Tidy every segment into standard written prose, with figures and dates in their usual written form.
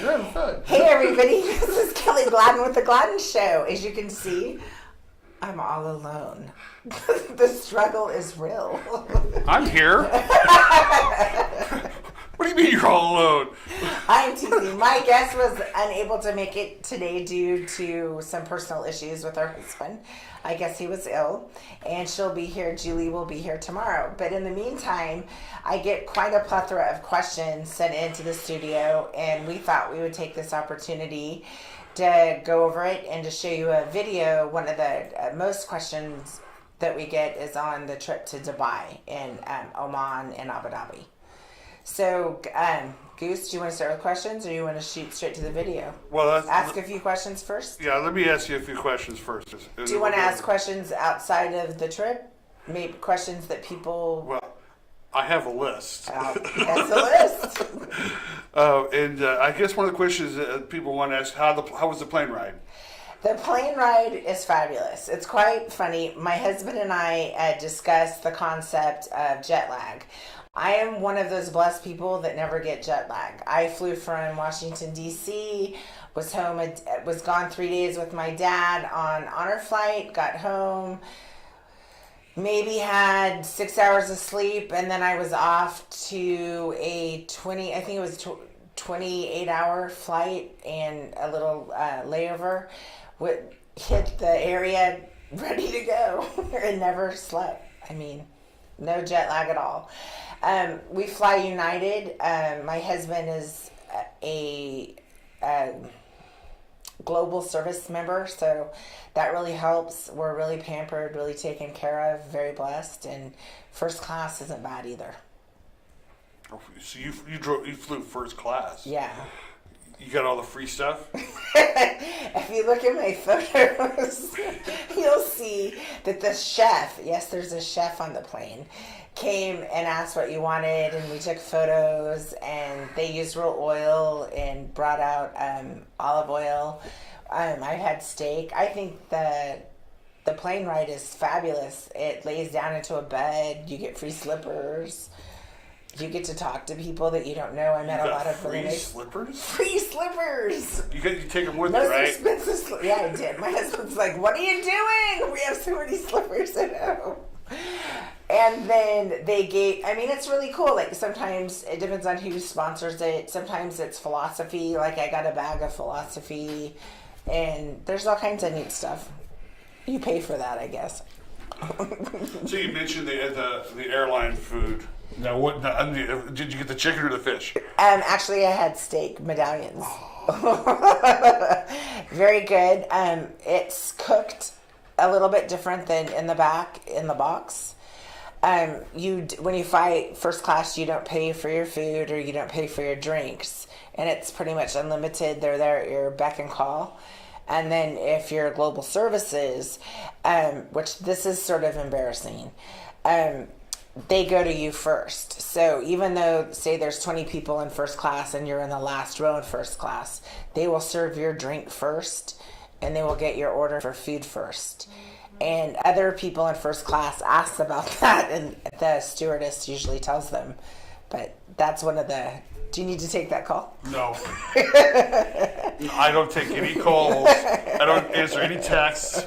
You're having fun. Hey everybody, this is Kelly Gladden with the Gladden Show. As you can see, I'm all alone. The struggle is real. I'm here. What do you mean you're all alone? I'm teasing. My guest was unable to make it today due to some personal issues with her husband. I guess he was ill, and she'll be here. Julie will be here tomorrow. But in the meantime, I get quite a plethora of questions sent into the studio, and we thought we would take this opportunity to go over it and to show you a video. One of the most questions that we get is on the trip to Dubai and Oman and Abu Dhabi. So, Goose, do you want to start with questions, or do you want to shoot straight to the video? Well, ask a few questions first. Yeah, let me ask you a few questions first. Do you want to ask questions outside of the trip? Maybe questions that people... Well, I have a list. That's a list. And I guess one of the questions that people want to ask, how was the plane ride? The plane ride is fabulous. It's quite funny. My husband and I discussed the concept of jet lag. I am one of those blessed people that never get jet lag. I flew from Washington, D.C., was gone 3 days with my dad on honor flight, got home, maybe had 6 hours of sleep, and then I was off to a 28-hour flight and a little layover. Hit the area ready to go and never slept. I mean, no jet lag at all. We fly United. My husband is a global service member, so that really helps. We're really pampered, really taken care of, very blessed, and first class isn't bad either. Oh, so you flew first class? Yeah. You got all the free stuff? If you look at my photos, you'll see that the chef, yes, there's a chef on the plane, came and asked what you wanted, and we took photos, and they used real oil and brought out olive oil. I've had steak. I think the plane ride is fabulous. It lays down into a bed. You get free slippers. You get to talk to people that you don't know. I met a lot of really nice... slippers? Free slippers! You take them with you, right? Expensive yeah, I did. My husband's like, what are you doing? We have so many slippers at home. And then they gave... I mean, it's really cool. Like, sometimes it depends on who sponsors it. Sometimes it's philosophy. Like, I got a bag of philosophy. And there's all kinds of neat stuff. You pay for that, I guess. So you mentioned the airline food. Now, did you get the chicken or the fish? Actually, I had steak medallions. Very good. It's cooked a little bit different than in the box. When you fly first class, you don't pay for your food or you don't pay for your drinks, and it's pretty much unlimited. They're there at your beck and call. And then if you're global services, which this is sort of embarrassing, they go to you first. So even though, say there's 20 people in first class and you're in the last row in first class, they will serve your drink first and they will get your order for food first. And other people in first class ask about that, and the stewardess usually tells them. But that's one of the... Do you need to take that call? No. I don't take any calls. I don't answer any texts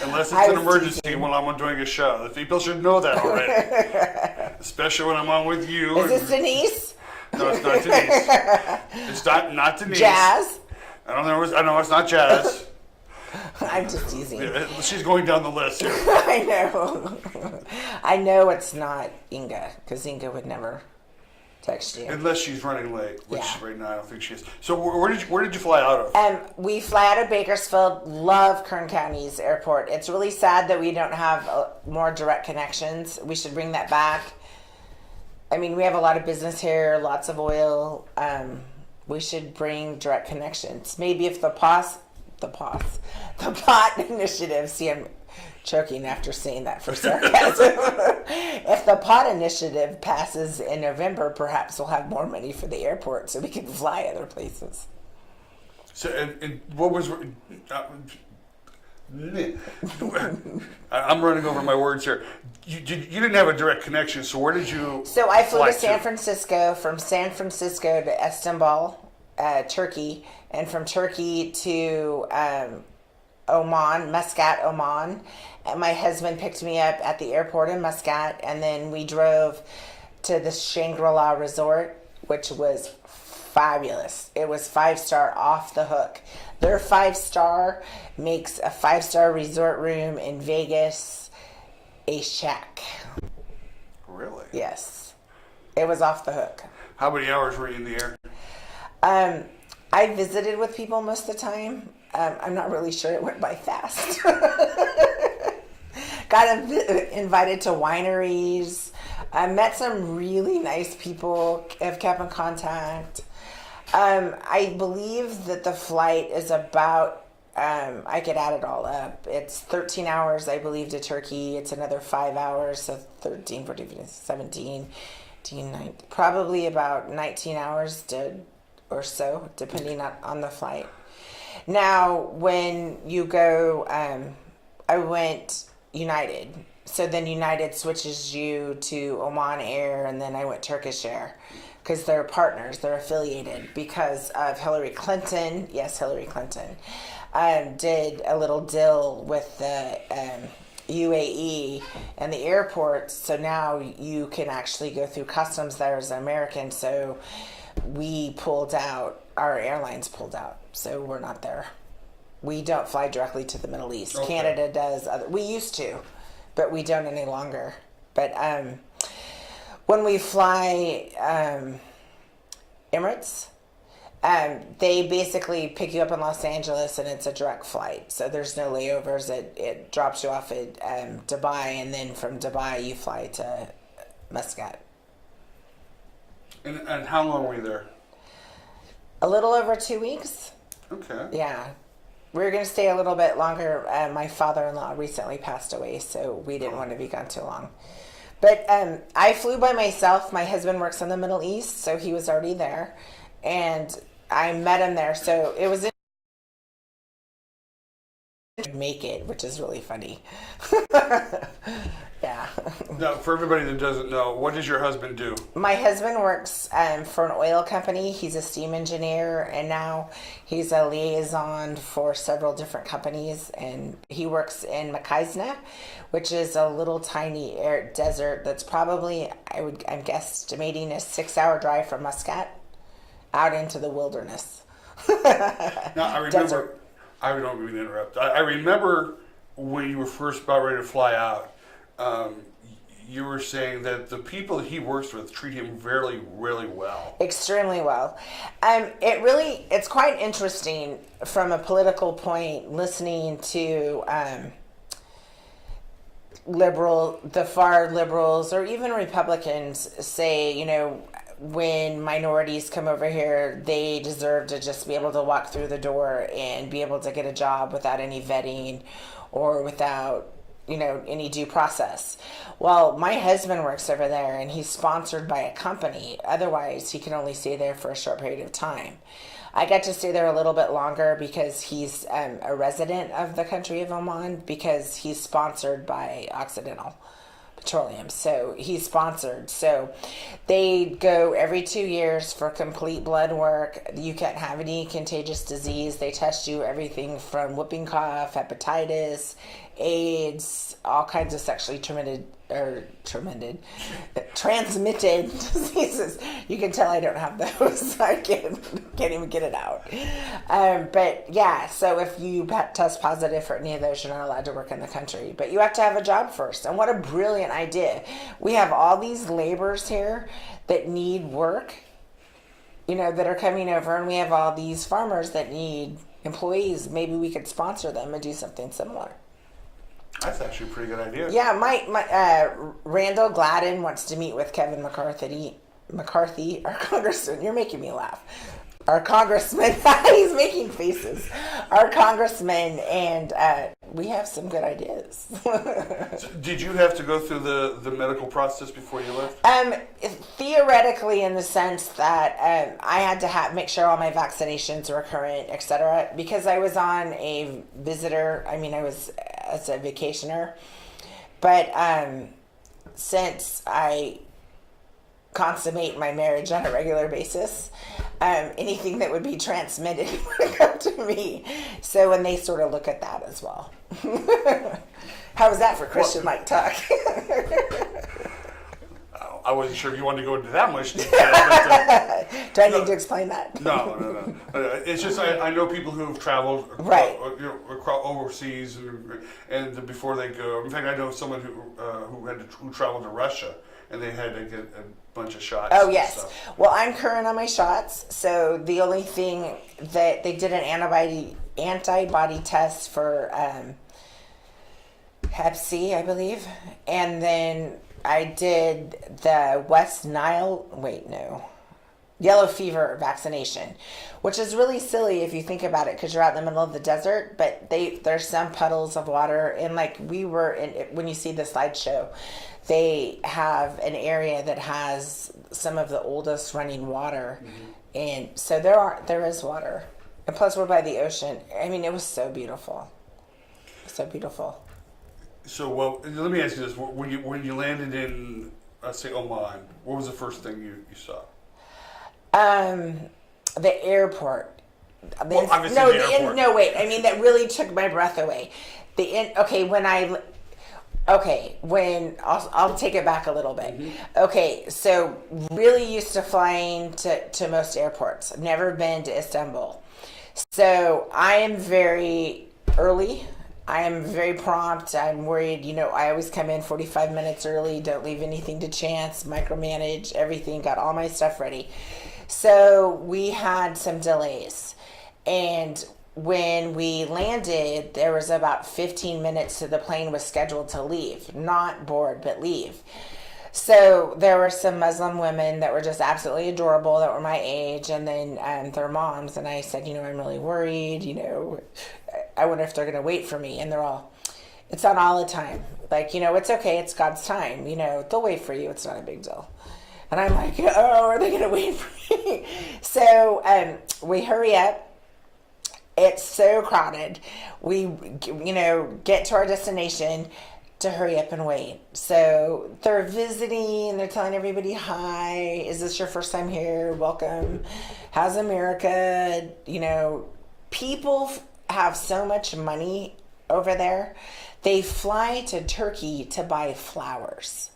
unless it's an emergency when I'm doing a show. The people should know that already. Especially when I'm on with you. Is this Denise? No, it's not Denise. It's not Denise. Jazz? I know it's not Jazz. I'm just teasing. She's going down the list here. I know. I know it's not Inga, because Inga would never... text you. Unless she's running late, which right now I don't think she is. So where did you fly out of? We fly out of Bakersfield. Love Kern County's airport. It's really sad that we don't have more direct connections. We should bring that back. I mean, we have a lot of business here, lots of oil. We should bring direct connections. Maybe if the POT initiative, see, I'm choking after saying that for sarcasm. If the POT initiative passes in November, perhaps we'll have more money for the airport so we can fly other places. So, and what was... I'm running over my words here. You didn't have a direct connection, so where did you... So I flew to San Francisco, from San Francisco to Istanbul, Turkey, and from Turkey to Oman, Muscat, Oman. And my husband picked me up at the airport in Muscat, and then we drove to the Shangri-La Resort, which was fabulous. It was 5-star off the hook. Their 5-star makes a 5-star resort room in Vegas a shack. Really? Yes. It was off the hook. How many hours were you in the air? I visited with people most of the time. I'm not really sure, it went by fast. Got invited to wineries. I met some really nice people, have kept in contact. I believe that the flight is about, I could add it all up. It's 13 hours, I believe, to Turkey. It's another 5 hours, so 13, 14, 15, 17, 18, 19, probably about 19 hours or so, depending on the flight. Now, when you go, I went United. So then United switches you to Oman Air, and then I went Turkish Air because they're partners, they're affiliated because of Hillary Clinton. Yes, Hillary Clinton did a little deal with the UAE and the airports. So now you can actually go through customs there as an American. So we pulled out, our airlines pulled out. So we're not there. We don't fly directly to the Middle East. Okay. Canada does. We used to, but we don't any longer. But when we fly Emirates, they basically pick you up in Los Angeles and it's a direct flight. So there's no layovers. It drops you off at Dubai, and then from Dubai you fly to Muscat. And how long were you there? A little over 2 weeks. Okay. Yeah. We were going to stay a little bit longer. My father-in-law recently passed away, so we didn't want to be gone too long. But I flew by myself. My husband works in the Middle East, so he was already there. And I met him there. So it was make it, which is really funny. Yeah. Now, for everybody that doesn't know, what does your husband do? My husband works for an oil company. He's a steam engineer, and now he's a liaison for several different companies. And he works in Makaizna, which is a little tiny desert that's probably, I'm guesstimating, a 6-hour drive from Muscat out into the wilderness. Now, I remember, desert. I don't mean to interrupt. I remember when you were first about ready to fly out, you were saying that the people that he works with treat him really, really well. Extremely well. It's quite interesting from a political point, listening to the far liberals or even Republicans say, when minorities come over here, they deserve to just be able to walk through the door and be able to get a job without any vetting or without any due process. Well, my husband works over there and he's sponsored by a company. Otherwise, he can only stay there for a short period of time. I got to stay there a little bit longer because he's a resident of the country of Oman, because he's sponsored by Occidental Petroleum. So he's sponsored. So they go every 2 years for complete blood work. You can't have any contagious disease. They test you everything from whooping cough, hepatitis, AIDS, all kinds of sexually transmitted diseases. You can tell I don't have those. I can't even get it out. But yeah, so if you test positive for any of those, you're not allowed to work in the country. But you have to have a job first. And what a brilliant idea. We have all these laborers here that need work, that are coming over, and we have all these farmers that need employees. Maybe we could sponsor them and do something similar. That's actually a pretty good idea. Yeah, my Randall Gladden wants to meet with Kevin McCarthy, our congressman. You're making me laugh. Our congressman, he's making faces. Our congressman, and we have some good ideas. So did you have to go through the medical process before you left? Theoretically, in the sense that I had to make sure all my vaccinations were current, etc. Because I was on a visitor. I was as a vacationer, but since I consummate my marriage on a regular basis. Anything that would be transmitted would come to me. So, when they sort of look at that as well. How was that for Christian Mike talk? I wasn't sure if you wanted to go into that much detail. But, do I need to explain that? No. It's just I know people who have traveled right. across overseas, and before they go. In fact, I know someone who traveled to Russia, and they had to get a bunch of shots. Oh, yes. Stuff. Well, I'm current on my shots, so the only thing that they did an antibody test for Hep C, I believe, and then I did the yellow fever vaccination, which is really silly if you think about it, because you're out in the middle of the desert, but there's some puddles of water, and like when you see the slideshow, they have an area that has some of the oldest running water, and so there is water, and plus we're by the ocean. I mean, it was so beautiful, so beautiful. So, well, let me ask you this: when you landed in, let's say, Oman, what was the first thing you saw? The airport. Well, obviously the airport. No, wait. I mean, that really took my breath away. I'll take it back a little bit. Okay, so really used to flying to most airports. I've never been to Istanbul. So I am very early. I am very prompt. I'm worried, I always come in 45 minutes early, don't leave anything to chance, micromanage everything, got all my stuff ready. So we had some delays. And when we landed, there was about 15 minutes to the plane was scheduled to leave. Not board, but leave. So there were some Muslim women that were just absolutely adorable that were my age, and then their moms. And I said, I'm really worried, I wonder if they're going to wait for me. And they're all, it's not all the time. Like, it's okay. It's God's time. They'll wait for you. It's not a big deal. And I'm like, oh, are they going to wait for me? So we hurry up. It's so crowded. We, get to our destination to hurry up and wait. So they're visiting, they're telling everybody, hi, is this your first time here? Welcome. How's America? People have so much money over there. They fly to Turkey to buy flowers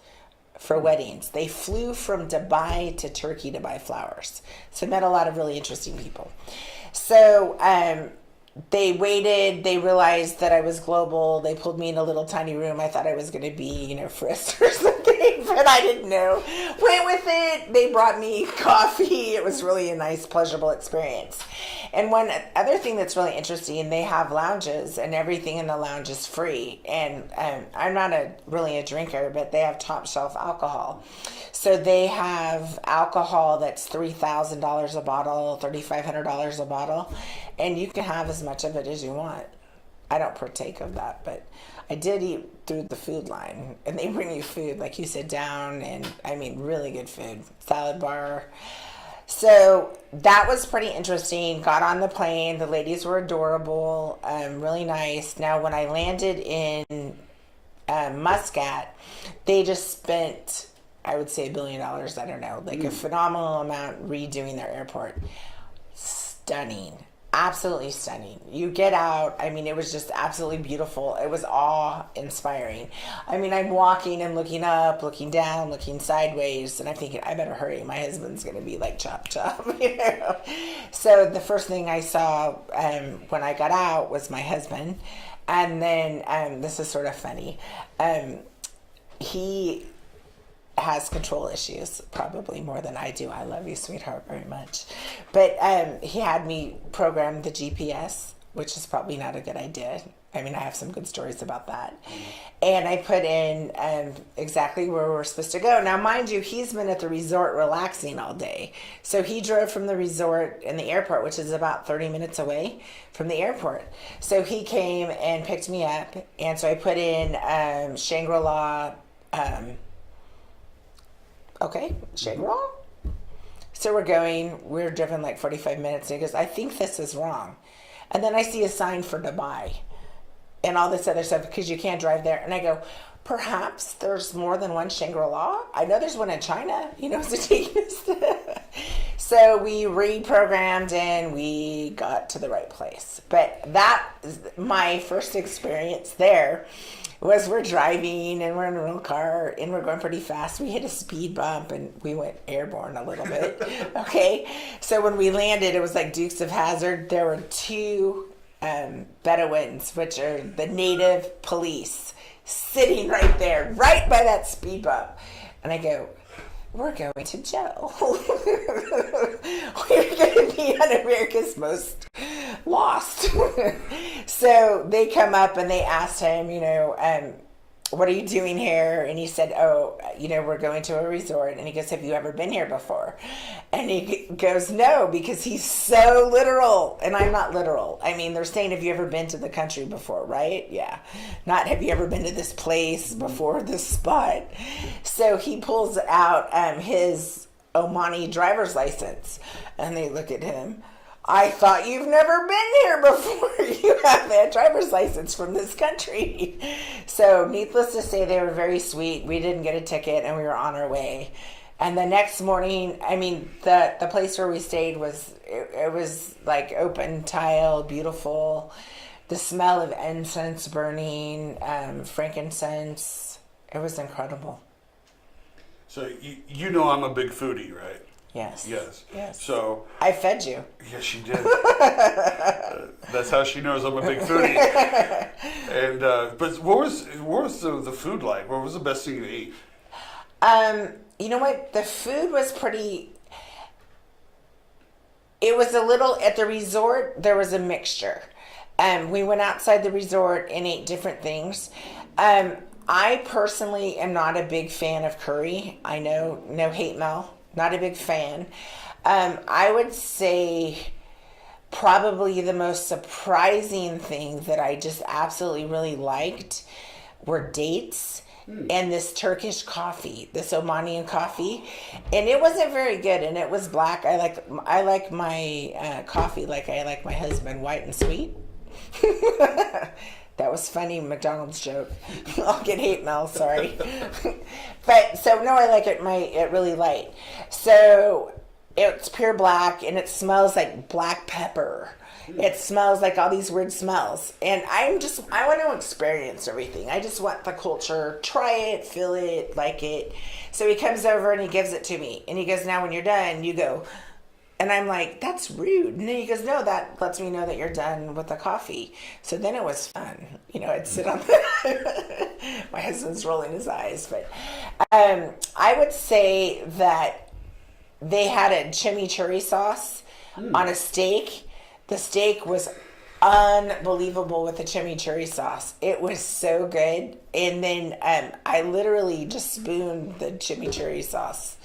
for weddings. They flew from Dubai to Turkey to buy flowers. So I met a lot of really interesting people. So they waited. They realized that I was global. They pulled me in a little tiny room. I thought I was going to be, frisked or something, but I didn't know. Went with it. They brought me coffee. It was really a nice, pleasurable experience. And one other thing that's really interesting, they have lounges, and everything in the lounge is free. And I'm not really a drinker, but they have top shelf alcohol. So they have alcohol that's $3,000 a bottle, $3,500 a bottle, and you can have as much of it as you want. I don't partake of that, but I did eat through the food line, and they bring you food, like you sit down, and really good food, salad bar. So that was pretty interesting. Got on the plane. The ladies were adorable, really nice. Now, when I landed in Muscat, they just spent, I would say, $1 billion. I don't know, a phenomenal amount redoing their airport. Stunning. Absolutely stunning. You get out, it was just absolutely beautiful. It was awe-inspiring. I'm walking and looking up, looking down, looking sideways, and I'm thinking, I better hurry. My husband's going to be like, chop, chop, So the first thing I saw when I got out was my husband, and then, this is sort of funny, he has control issues, probably more than I do. I love you, sweetheart, very much. But he had me program the GPS, which is probably not a good idea. I have some good stories about that. And I put in exactly where we're supposed to go. Now, mind you, he's been at the resort relaxing all day. So he drove from the resort in the airport, which is about 30 minutes away from the airport. So he came and picked me up. And so I put in Shangri-La, Shangri-La? So we're driven like 45 minutes, and he goes, I think this is wrong. And then I see a sign for Dubai and all this other stuff, because you can't drive there. And I go, Perhaps there's more than one Shangri-La. I know there's one in China. He knows to take us. So we reprogrammed and we got to the right place. But that is my first experience there. Was we're driving and we're in a real car and we're going pretty fast. We hit a speed bump and we went airborne a little bit. Okay. So when we landed, it was like Dukes of Hazzard. There were two Bedouins, which are the native police, sitting right there, right by that speed bump. And I go, we're going to jail. We're going to be on America's Most Lost. So they come up and they asked him, what are you doing here? And he said, we're going to a resort. And he goes, have you ever been here before? And he goes, no, because he's so literal. And I'm not literal. I mean, they're saying, have you ever been to the country before, right? Yeah. Not, have you ever been to this place before, this spot? So he pulls out his Omani driver's license. And they look at him. I thought you've never been here before. You have a driver's license from this country. So needless to say, they were very sweet. We didn't get a ticket and we were on our way. And the next morning, I mean, the place where we stayed was, it was like open tile, beautiful. The smell of incense burning, frankincense. It was incredible. So you know I'm a big foodie, right? Yes. Yes. So I fed you. Yes, she did. That's how she knows I'm a big foodie. And but what was the food like? What was the best thing you ate? You know what? The food was pretty. It was a little at the resort. There was a mixture. We went outside the resort and ate different things. I personally am not a big fan of curry. I know, no hate mail. Not a big fan. I would say probably the most surprising thing that I just absolutely really liked were dates and this Turkish coffee, this Omanian coffee. And it wasn't very good, and it was black. I like my coffee like I like my husband, white and sweet. That was funny, McDonald's joke. I'll get hate mail, sorry. But so no, I like it really light. So it's pure black and it smells like black pepper. It smells like all these weird smells. And I want to experience everything. I just want the culture, try it, feel it, like it. So he comes over and he gives it to me. And he goes, now when you're done, you go. And I'm like, that's rude. And then he goes, no, that lets me know that you're done with the coffee. So then it was fun. I'd sit on my husband's rolling his eyes. But I would say that they had a chimichurri sauce on a steak. The steak was unbelievable with the chimichurri sauce. It was so good. And then I literally just spooned the chimichurri sauce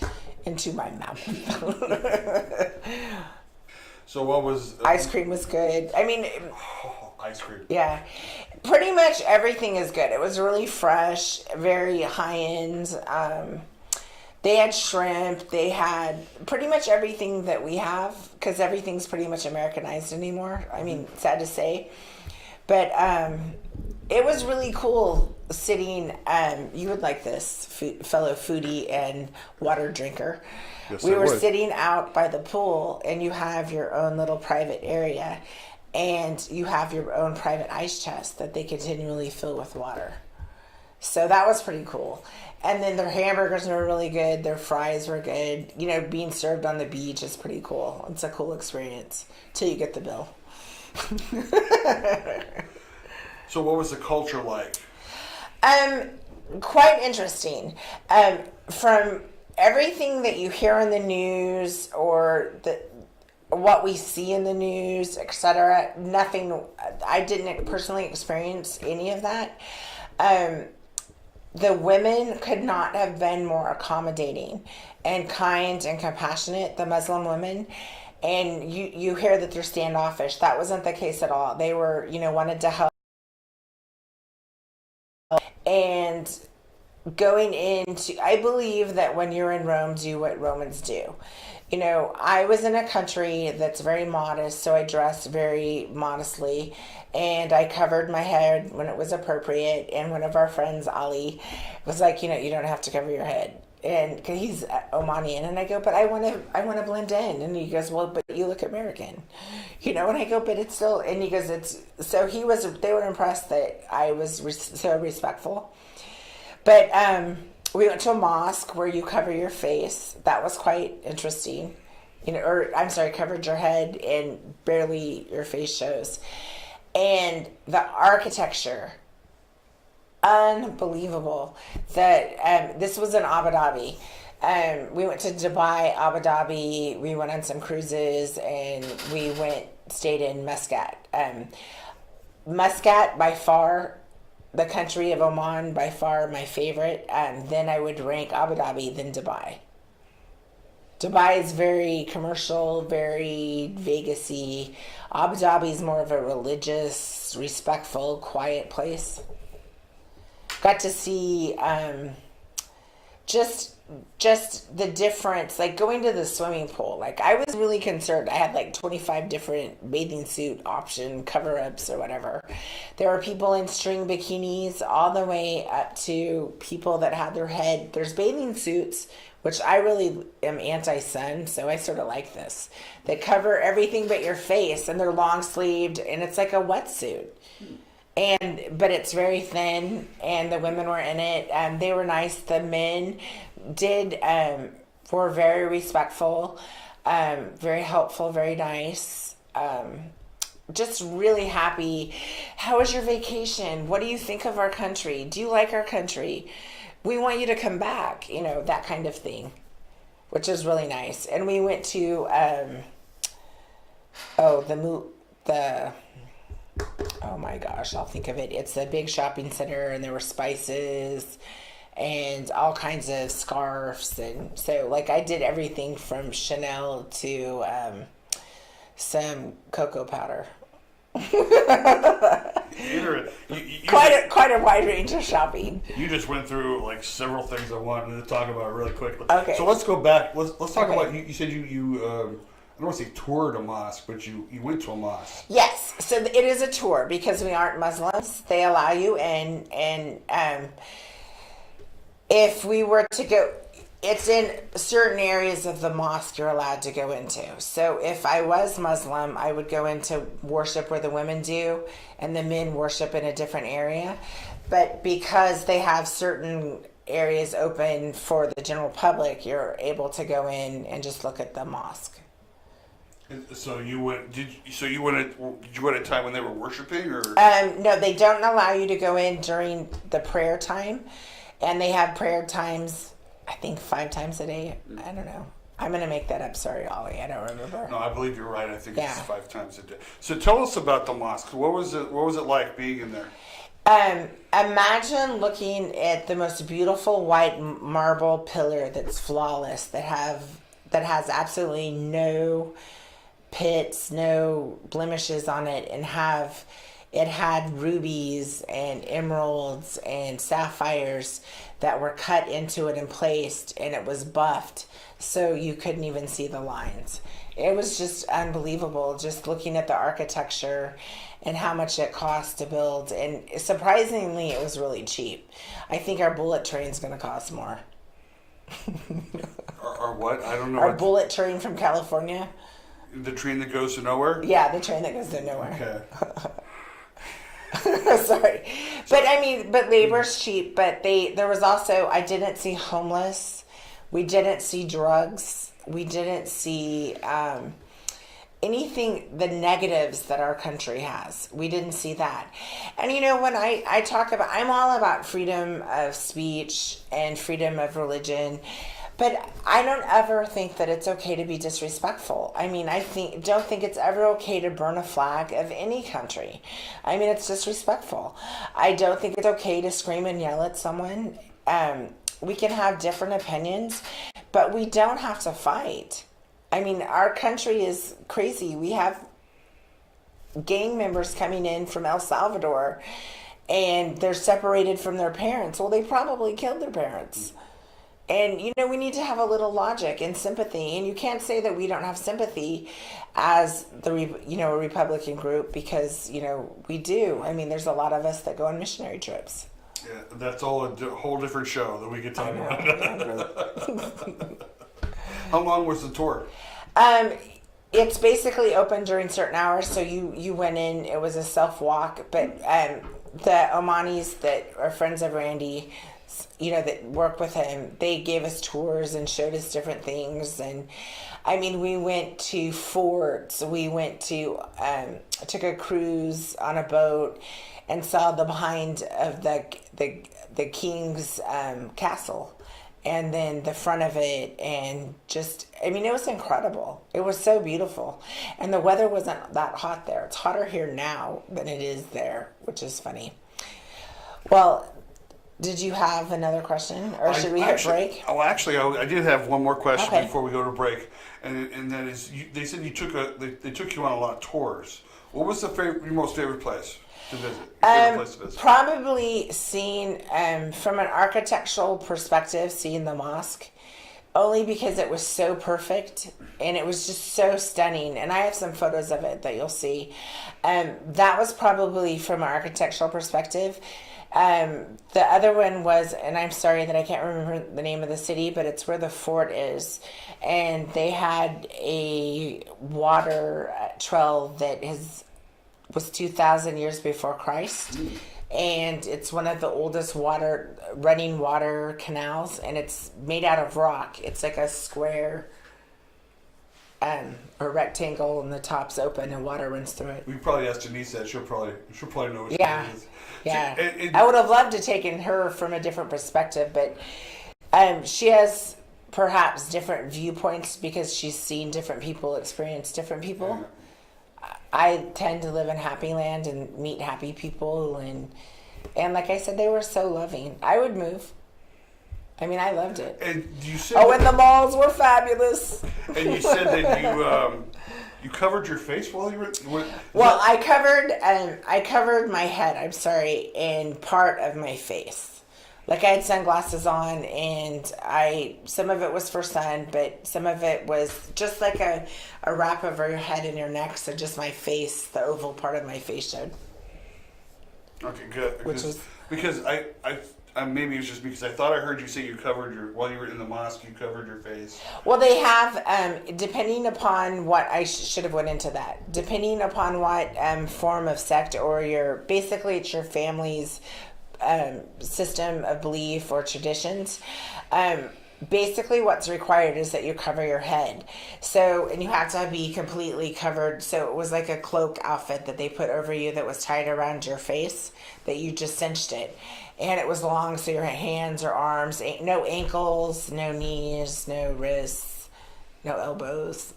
into my mouth. So what was... ice cream was good. I mean... ice cream. Yeah. Pretty much everything is good. It was really fresh, very high-end. They had shrimp. They had pretty much everything that we have, because everything's pretty much Americanized anymore. I mean, sad to say. But it was really cool sitting, you would like this, fellow foodie and water drinker. Yes, we I were would. sitting out by the pool, and you have your own little private area, and you have your own private ice chest that they continually fill with water. So that was pretty cool. And then their hamburgers were really good. Their fries were good. Being served on the beach is pretty cool. It's a cool experience till you get the bill. So what was the culture like? Quite interesting. From everything that you hear in the news or what we see in the news, etc., nothing. I didn't personally experience any of that. The women could not have been more accommodating and kind and compassionate, the Muslim women. And you hear that they're standoffish. That wasn't the case at all. They were, wanted to help. And going into, I believe that when you're in Rome, do what Romans do. You know, I was in a country that's very modest, so I dressed very modestly, and I covered my head when it was appropriate. And one of our friends, Ali, was like, you know, you don't have to cover your head. And 'cause he's Omanian, and I go, but I want to blend in. And he goes, well, but you look American, you know. And I go, but it's still. And he goes, it's so they were impressed that I was so respectful. But we went to a mosque where you cover your face. That was quite interesting, you know. Or I'm sorry, covered your head and barely your face shows. And the architecture, unbelievable. That this was in Abu Dhabi. We went to Dubai, Abu Dhabi. We went on some cruises, and we stayed in Muscat. Muscat, by far, the country of Oman, by far my favorite. Then I would rank Abu Dhabi, then Dubai. Dubai is very commercial, very Vegas-y. Abu Dhabi is more of a religious, respectful, quiet place. Got to see just the difference, like going to the swimming pool. Like, I was really concerned. I had like 25 different bathing suit option cover-ups or whatever. There were people in string bikinis all the way up to people that had their head. There's bathing suits, which I really am anti-sun, so I sort of like this. They cover everything but your face, and they're long-sleeved, and it's like a wetsuit. But it's very thin, and the women were in it, and they were nice. The men were very respectful, very helpful, very nice. Just really happy. How was your vacation? What do you think of our country? Do you like our country? We want you to come back, you know, that kind of thing, which is really nice. And we went to oh my gosh, I'll think of it. It's a big shopping center, and there were spices and all kinds of scarves. And so, like, I did everything from Chanel to some cocoa powder. Quite a wide range of shopping. You just went through like several things I wanted to talk about really quickly. Okay. So let's go back. Let's talk about you said you I don't want to say toured a mosque, but you went to a mosque. Yes. So it is a tour because we aren't Muslims. They allow you in, and if we were to go, it's in certain areas of the mosque you're allowed to go into. So if I was Muslim, I would go into worship where the women do, and the men worship in a different area. But because they have certain areas open for the general public, you're able to go in and just look at the mosque. So you went? Did you went at a time when they were worshiping, or? No, they don't allow you to go in during the prayer time, and they have prayer times, I think 5 times a day. I don't know. I'm gonna make that up. Sorry, Ollie. I don't remember. No, I believe you're right. I think it's 5 times a day. So tell us about the mosque. What was it like being in there? Imagine looking at the most beautiful white marble pillar that's flawless, that has absolutely no pits, no blemishes on it, and it had rubies and emeralds and sapphires that were cut into it and placed, and it was buffed so you couldn't even see the lines. It was just unbelievable, just looking at the architecture and how much it cost to build. And surprisingly, it was really cheap. I think our bullet train's going to cost more. Or what? I don't know. Our bullet train from California. The train that goes to nowhere? Yeah, the train that goes to nowhere. Okay. Sorry. But labor's cheap. But there was also, I didn't see homeless. We didn't see drugs. We didn't see anything, the negatives that our country has. We didn't see that. And, you know, when I talk about, I'm all about freedom of speech and freedom of religion. But I don't ever think that it's okay to be disrespectful. I mean, don't think it's ever okay to burn a flag of any country. I mean, it's disrespectful. I don't think it's okay to scream and yell at someone. We can have different opinions, but we don't have to fight. I mean, our country is crazy. We have gang members coming in from El Salvador, and they're separated from their parents. Well, they probably killed their parents. And, we need to have a little logic and sympathy. And you can't say that we don't have sympathy as a Republican group, because, we do. I mean, there's a lot of us that go on missionary trips. Yeah, that's all a whole different show that we could talk about. How long was the tour? It's basically open during certain hours. So you went in, it was a self-walk. But the Omanis that are friends of Randy, that work with him, they gave us tours and showed us different things. And I mean, we went to forts. We went to, took a cruise on a boat and saw the behind of the king's castle, and then the front of it, and just, I mean, it was incredible. It was so beautiful. And the weather wasn't that hot there. It's hotter here now than it is there, which is funny. Well, did you have another question, or should we hit break? Oh, actually, I did have one more question Okay. before we go to break, and that is, they said they took you on a lot of tours. What was your most favorite place to visit? Your favorite place to visit? Probably seeing, from an architectural perspective, seeing the mosque, only because it was so perfect and it was just so stunning. And I have some photos of it that you'll see. That was probably from an architectural perspective. The other one was, and I'm sorry that I can't remember the name of the city, but it's where the fort is. And they had a water trail that was 2,000 years before Christ. And it's one of the oldest running water canals, and it's made out of rock. It's like a square or rectangle, and the top's open and water runs through it. We probably asked Denise that. She'll probably know what Yeah. it is. Yeah. So, I would have loved to taken her from a different perspective, but she has perhaps different viewpoints because she's seen different people experience different people. Yeah. I tend to live in happy land and meet happy people, and like I said, they were so loving. I would move. I mean, I loved it. And you said and the malls were fabulous. And you said that you covered your face while you were. Well, I covered my head. I'm sorry, and part of my face. Like, I had sunglasses on, and some of it was for sun, but some of it was just like a wrap over your head and your neck, so just my face, the oval part of my face showed. Okay, good. Because I maybe it was just because I thought I heard you say while you were in the mosque, you covered your face. Well, they have, depending upon what, I should have went into that, depending upon what form of sect or basically it's your family's system of belief or traditions. Basically what's required is that you cover your head. So, and you have to be completely covered. So it was like a cloak outfit that they put over you that was tied around your face, that you just cinched it. And it was long, so your hands or arms, no ankles, no knees, no wrists, no elbows.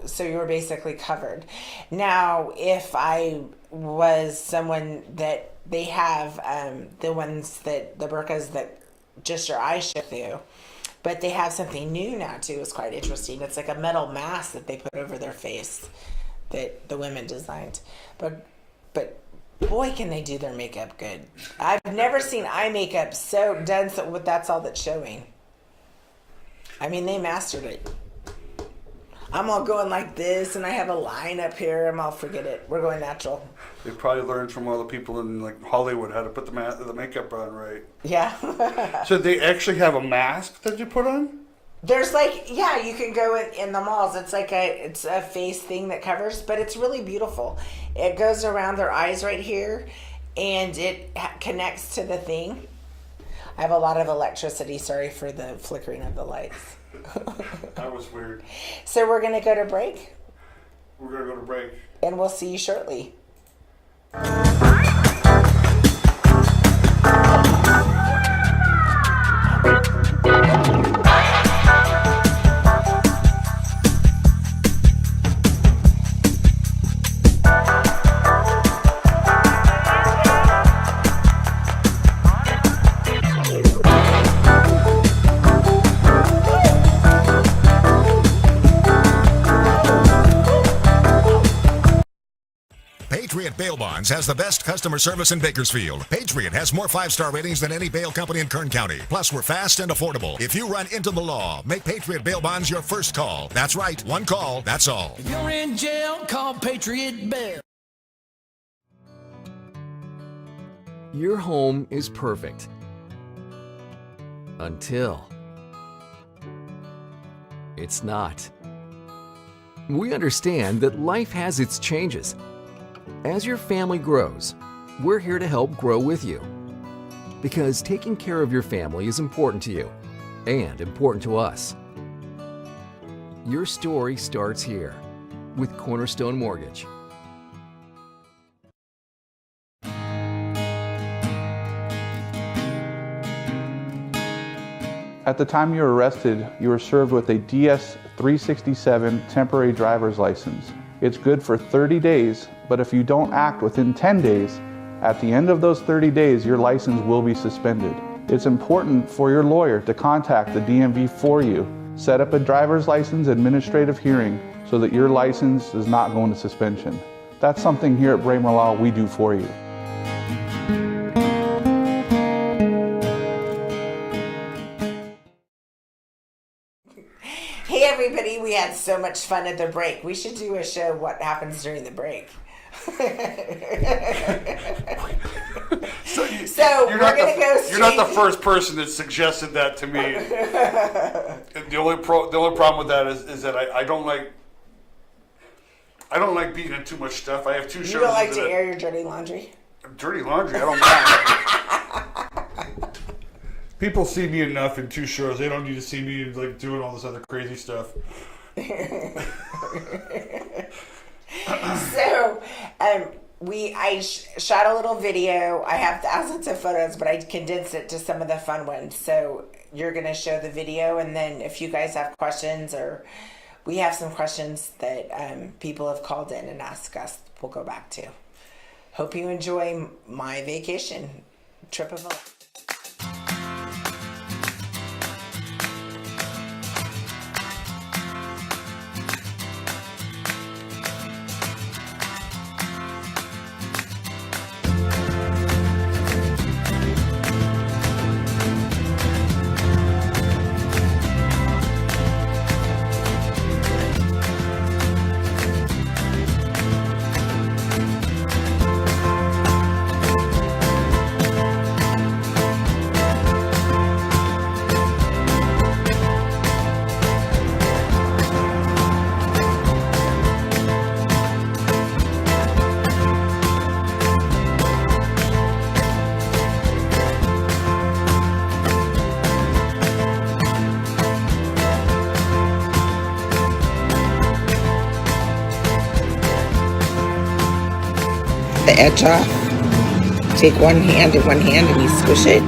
So you were basically covered. Now, if I was someone that they have the burqas that just your eyes show through, but they have something new now too. It's quite interesting. It's like a metal mask that they put over their face that the women designed. But boy, can they do their makeup good. I've never seen eye makeup so done so that's all that's showing. I mean, they mastered it. I'm all going like this, and I have a line up here. I'm all, forget it. We're going natural. They probably learned from all the people in like Hollywood how to put the makeup on right. Yeah. So they actually have a mask that you put on? There's you can go in the malls. It's like it's a face thing that covers, but it's really beautiful. It goes around their eyes right here, and it connects to the thing. I have a lot of electricity. Sorry for the flickering of the lights. That was weird. So we're going to go to break. We're going to go to break. And we'll see you shortly. Bail Bonds has the best customer service in Bakersfield. Patriot has more 5-star ratings than any bail company in Kern County. Plus, we're fast and affordable. If you run into the law, make Patriot Bail Bonds your first call. That's right, one call, that's all. If you're in jail, call Patriot Bail. Your home is perfect. Until it's not. We understand that life has its changes. As your family grows, we're here to help grow with you. Because taking care of your family is important to you and important to us. Your story starts here with Cornerstone Mortgage. At the time you were arrested, you were served with a DS-367 temporary driver's license. It's good for 30 days, but if you don't act within 10 days, at the end of those 30 days, your license will be suspended. It's important for your lawyer to contact the DMV for you. Set up a driver's license administrative hearing so that your license does not go into suspension. That's something here at Braemar Law we do for you. Hey everybody, we had so much fun at the break. We should do a show what happens during the break. So we're going to go straight. You're not the first person that suggested that to me. The only problem with that is that I don't like being in too much stuff. I have two shows. You don't like to air your dirty laundry? Dirty laundry, I don't mind. People see me enough in two shows. They don't need to see me like doing all this other crazy stuff. So, I shot a little video. I have thousands of photos, but I condensed it to some of the fun ones. So you're going to show the video, and then if you guys have questions, or we have some questions that people have called in and asked us, we'll go back to. Hope you enjoy my vacation trip of a life. The edge off. Take one hand in one hand and you squish it.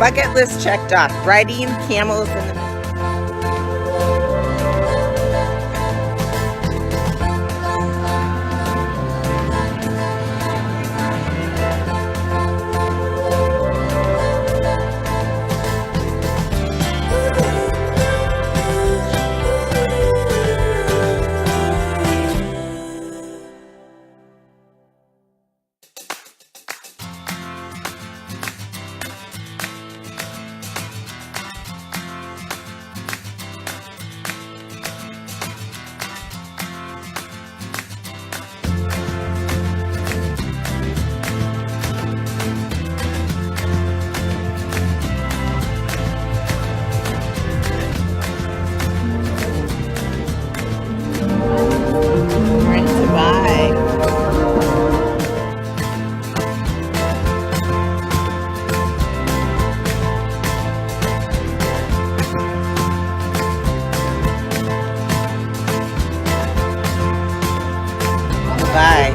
Bucket list checked off. Riding camels in the Bye.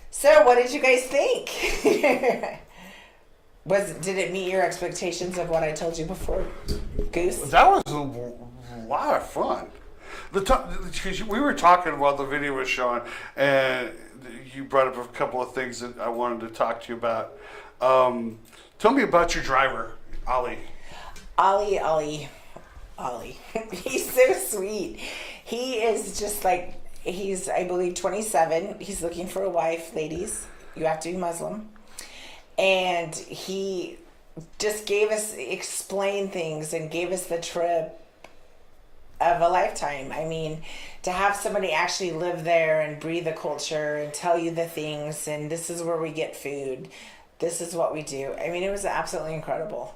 So, what did you guys think? Did it meet your expectations of what I told you before, Goose? That was a lot of fun. Because we were talking while the video was showing, and you brought up a couple of things that I wanted to talk to you about. Tell me about your driver, Ollie. Ollie. He's so sweet. He is just like, he's, I believe, 27. He's looking for a wife, ladies. You have to be Muslim. And he just explained things and gave us the trip of a lifetime. I mean, to have somebody actually live there and breathe the culture and tell you the things, and this is where we get food. This is what we do. I mean, it was absolutely incredible.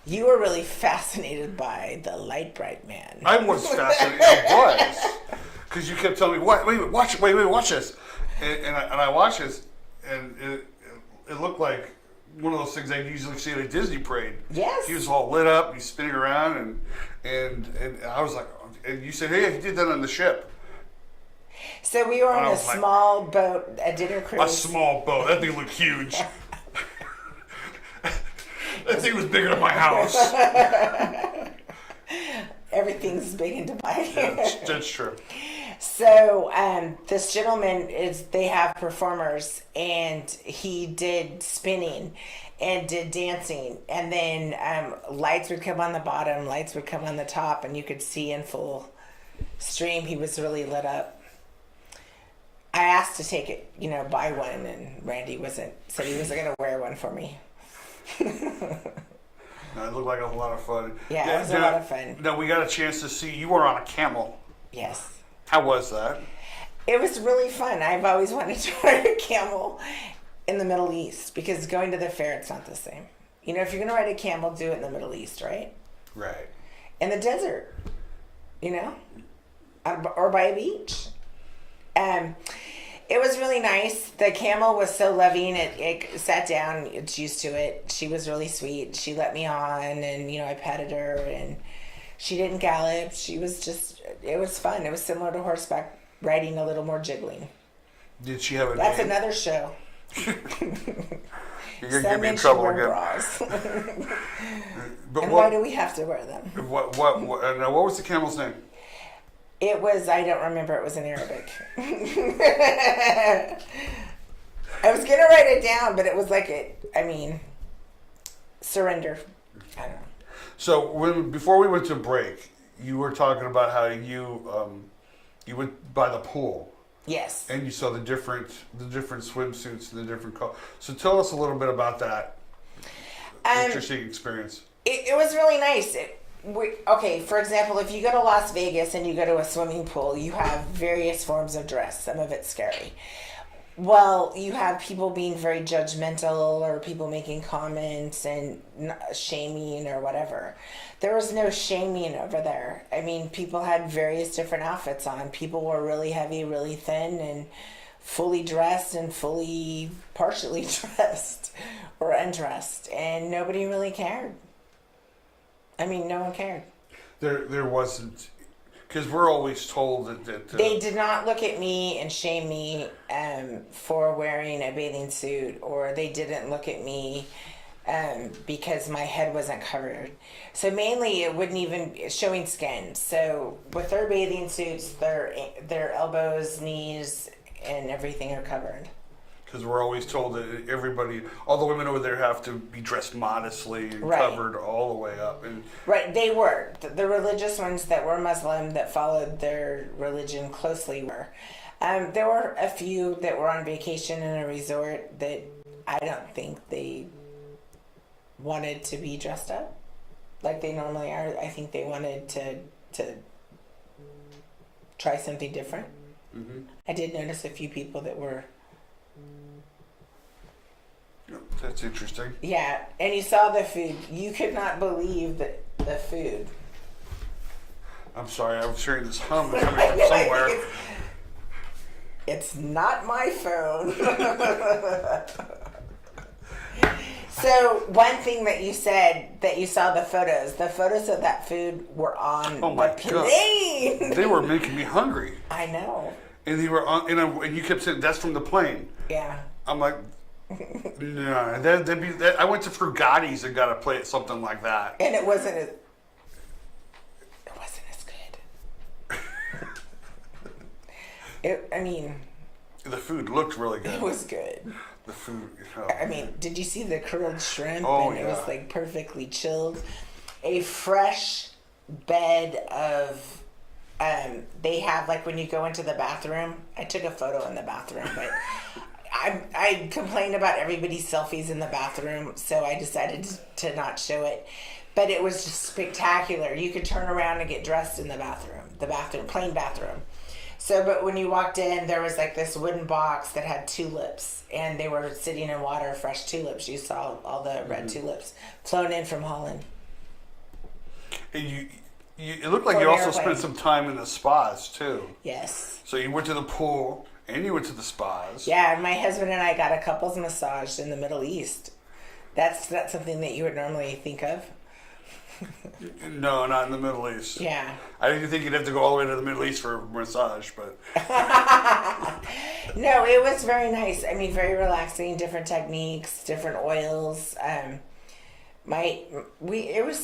You were really fascinated by the light bright man. I was fascinated. I was. Because you kept telling me, wait, watch this. And I watched this, and it looked like one of those things I usually see at a Disney parade. Yes. He was all lit up, he's spinning around, and I was like, and you said, hey, he did that on the ship. So we were on a small boat, a dinner cruise. A small boat. That thing looked huge. That thing was bigger than my house. Everything's big in Dubai. Yeah, that's true. So this gentleman they have performers, and he did spinning and did dancing, and then lights would come on the bottom, lights would come on the top, and you could see in full stream. He was really lit up. I asked to take it, buy one, and Randy said he wasn't going to wear one for me. No, it looked like a lot of fun. Yeah, it was a lot of fun. Now, we got a chance to see, you were on a camel. Yes. How was that? It was really fun. I've always wanted to ride a camel in the Middle East because going to the fair, it's not the same. You know, if you're going to ride a camel, do it in the Middle East, right? Right. In the desert, you know, or by a beach. It was really nice. The camel was so loving. It sat down. It's used to it. She was really sweet. She let me on, and you know, I petted her, and she didn't gallop. She was just. It was fun. It was similar to horseback riding, a little more jiggling. Did she have a That's name? another show. You're Some gonna get me in men should trouble wear again. bras. But And what, why do we have to wear them? what was the camel's name? It was, I don't remember, it was in Arabic. I was going to write it down, but it was like surrender. I don't know. So before we went to break, you were talking about how you went by the pool. Yes. And you saw the different swimsuits and the different colors. So tell us a little bit about that interesting experience. It was really nice. Okay, for example, if you go to Las Vegas and you go to a swimming pool, you have various forms of dress. Some of it's scary. Well, you have people being very judgmental or people making comments and shaming or whatever. There was no shaming over there. I mean, people had various different outfits on. People were really heavy, really thin, and fully dressed and fully partially dressed or undressed. And nobody really cared. I mean, no one cared. There wasn't, because we're always told that they did not look at me and shame me for wearing a bathing suit, or they didn't look at me because my head wasn't covered. So mainly it wouldn't even showing skin. So with their bathing suits, their elbows, knees, and everything are covered. Because we're always told that all the women over there have to be dressed modestly and Right. covered all the way up. And Right, they were. The religious ones that were Muslim, that followed their religion closely were. There were a few that were on vacation in a resort that I don't think they wanted to be dressed up like they normally are. I think they wanted to try something different. Mm-hmm. I did notice a few people that were... that's interesting. Yeah, and you saw the food. You could not believe the food. I'm sorry, I was hearing this hum coming from somewhere. It's not my phone. So one thing that you said, that you saw the photos of that food were on the plane. God. They were making me hungry. I know. And they were on, and you kept saying, that's from the plane. Yeah. I'm like, no. I went to Frugatti's and got a plate, something like that. And it wasn't as good. I mean, The food looked really good. it was good. The food. I mean, did you see the curled shrimp? Oh, and it yeah. was like perfectly chilled. A fresh bed of they have, like, when you go into the bathroom. I took a photo in the bathroom, but I complained about everybody's selfies in the bathroom, so I decided to not show it. But it was just spectacular. You could turn around and get dressed in the bathroom, plain bathroom. So, but when you walked in, there was like this wooden box that had tulips, and they were sitting in water, fresh tulips. You saw all the red tulips flown in from Holland. And it looked like For you an also airplane. spent some time in the spas too. Yes. So you went to the pool and you went to the spas. Yeah, my husband and I got a couples massage in the Middle East. That's something that you would normally think of. No, not in the Middle East. Yeah. I didn't think you'd have to go all the way to the Middle East for a massage, but No, it was very nice. I mean, very relaxing. Different techniques, different oils. It was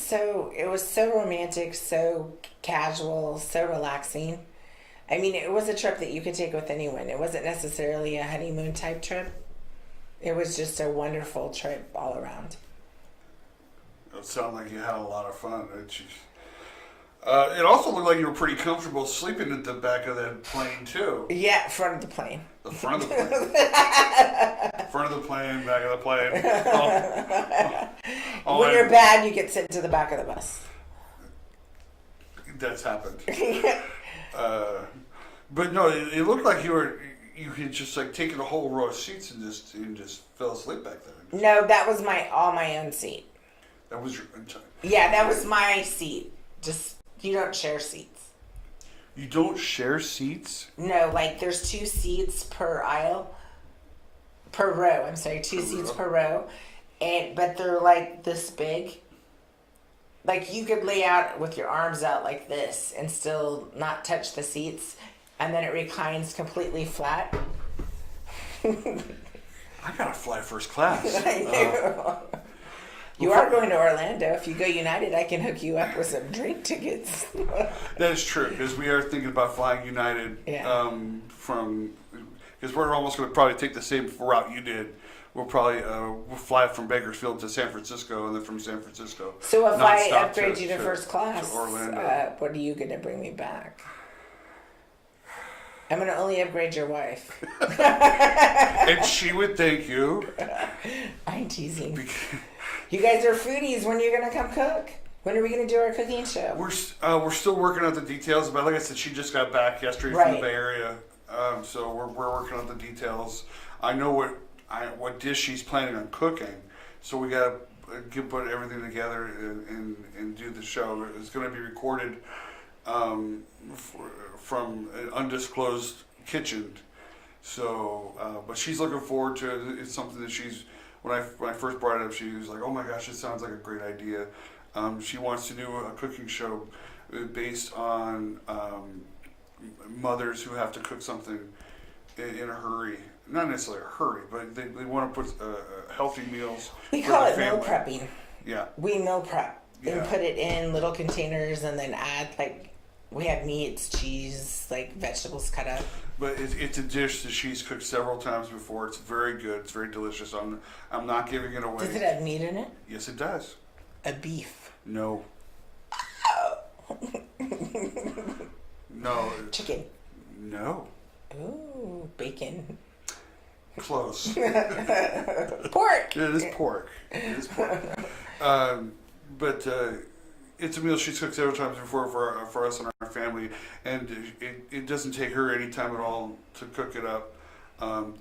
so romantic, so casual, so relaxing. I mean, it was a trip that you could take with anyone. It wasn't necessarily a honeymoon type trip. It was just a wonderful trip all around. it sounded like you had a lot of fun. It also looked like you were pretty comfortable sleeping at the back of that plane, too. Yeah, front of the plane. The front of the plane. Front of the plane, back of the plane. When you're bad, you get sent to the back of the bus. That's happened. But no, it looked like you had just like taken a whole row of seats and just fell asleep back there. No, that was all my own seat. That was your. Yeah, that was my seat. Just, you don't share seats. You don't share seats? No, like there's 2 seats per aisle, per row. I'm sorry, 2 seats per row, but they're like this big. Like you could lay out with your arms out like this and still not touch the seats, and then it reclines completely flat. I gotta fly first class. I know. You are going to Orlando. If you go United, I can hook you up with some drink tickets. That is true, because we are thinking about flying United. Yeah. Because we're almost going to probably take the same route you did. We'll probably we'll fly from Bakersfield to San Francisco, and then from San Francisco. So if I nonstop upgrade you to first class, to Orlando. what are you going to bring me back? I'm going to only upgrade your wife. And she would thank you. I'm teasing. You guys are foodies. When are you going to come cook? When are we going to do our cooking show? We're still working out the details, but like I said, she just got back yesterday from the Bay Area, so we're working on the details. I know what dish she's planning on cooking, so we got to put everything together and do the show. It's going to be recorded from an undisclosed kitchen. So, but she's looking forward to it. It's something that when I first brought it up, she was like, "Oh my gosh, it sounds like a great idea." She wants to do a cooking show based on mothers who have to cook something in a hurry. Not necessarily a hurry, but they want to put healthy meals. We call it meal prepping. Yeah. We meal prep and Yeah. put it in little containers and then add, like, we have meats, cheese, like vegetables cut up. But it's a dish that she's cooked several times before. It's very good. It's very delicious. I'm not giving it away. Does it have meat in it? Yes, it does. A beef. No. No. Chicken. No. Ooh, bacon. Close. Pork. It is pork. It is pork. But it's a meal she's cooked several times before for us and our family, and it doesn't take her any time at all to cook it up.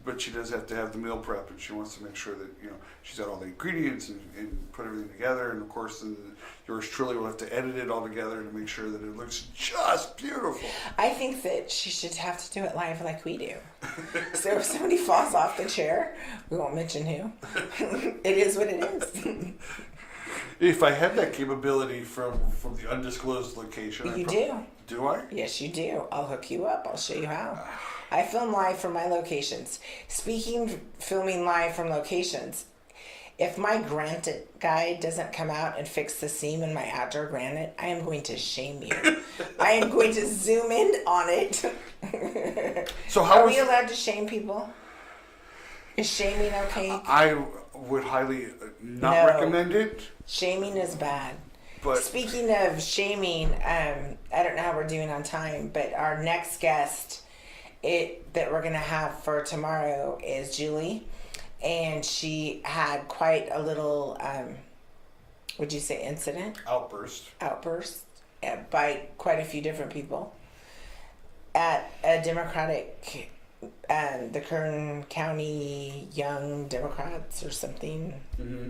But she does have to have the meal prep, and she wants to make sure that she's got all the ingredients and put everything together. And of course, then yours truly will have to edit it all together to make sure that it looks just beautiful. I think that she should have to do it live like we do. So if somebody falls off the chair, we won't mention who. It is what it is. If I had that capability from the undisclosed location, You do. Do I? Yes, you do. I'll hook you up. I'll show you how. I film live from my locations. Filming live from locations, if my granite guy doesn't come out and fix the seam in my outdoor granite, I am going to shame you. I am going to zoom in on it. So how Are we allowed to shame people? Is shaming okay? I would highly not No. recommend it. Shaming is bad. But Speaking of shaming, I don't know how we're doing on time, but our next guest that we're going to have for tomorrow is Julie. And she had quite a little, would you say incident? outburst By quite a few different people at a Democratic, the Kern County Young Democrats or something. Mm-hmm.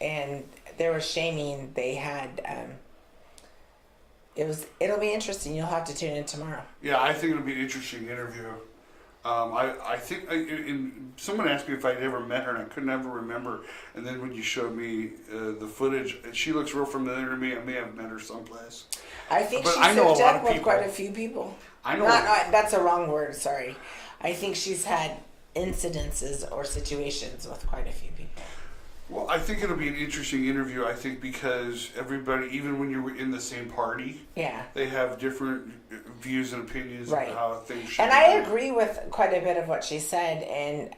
And there was shaming. They had, it'll be interesting. You'll have to tune in tomorrow. Yeah, I think it'll be an interesting interview. I think someone asked me if I'd ever met her, and I couldn't ever remember. And then when you showed me the footage, she looks real familiar to me. I may have met her someplace. I think But she's I know a hooked lot up of with people. quite a few people. I know. That's a wrong word, sorry. I think she's had incidences or situations with quite a few people. Well, I think it'll be an interesting interview. I think because everybody, even when you're in the same party, Yeah. they have different views and opinions Right. of how things should And be I done. agree with quite a bit of what she said. And,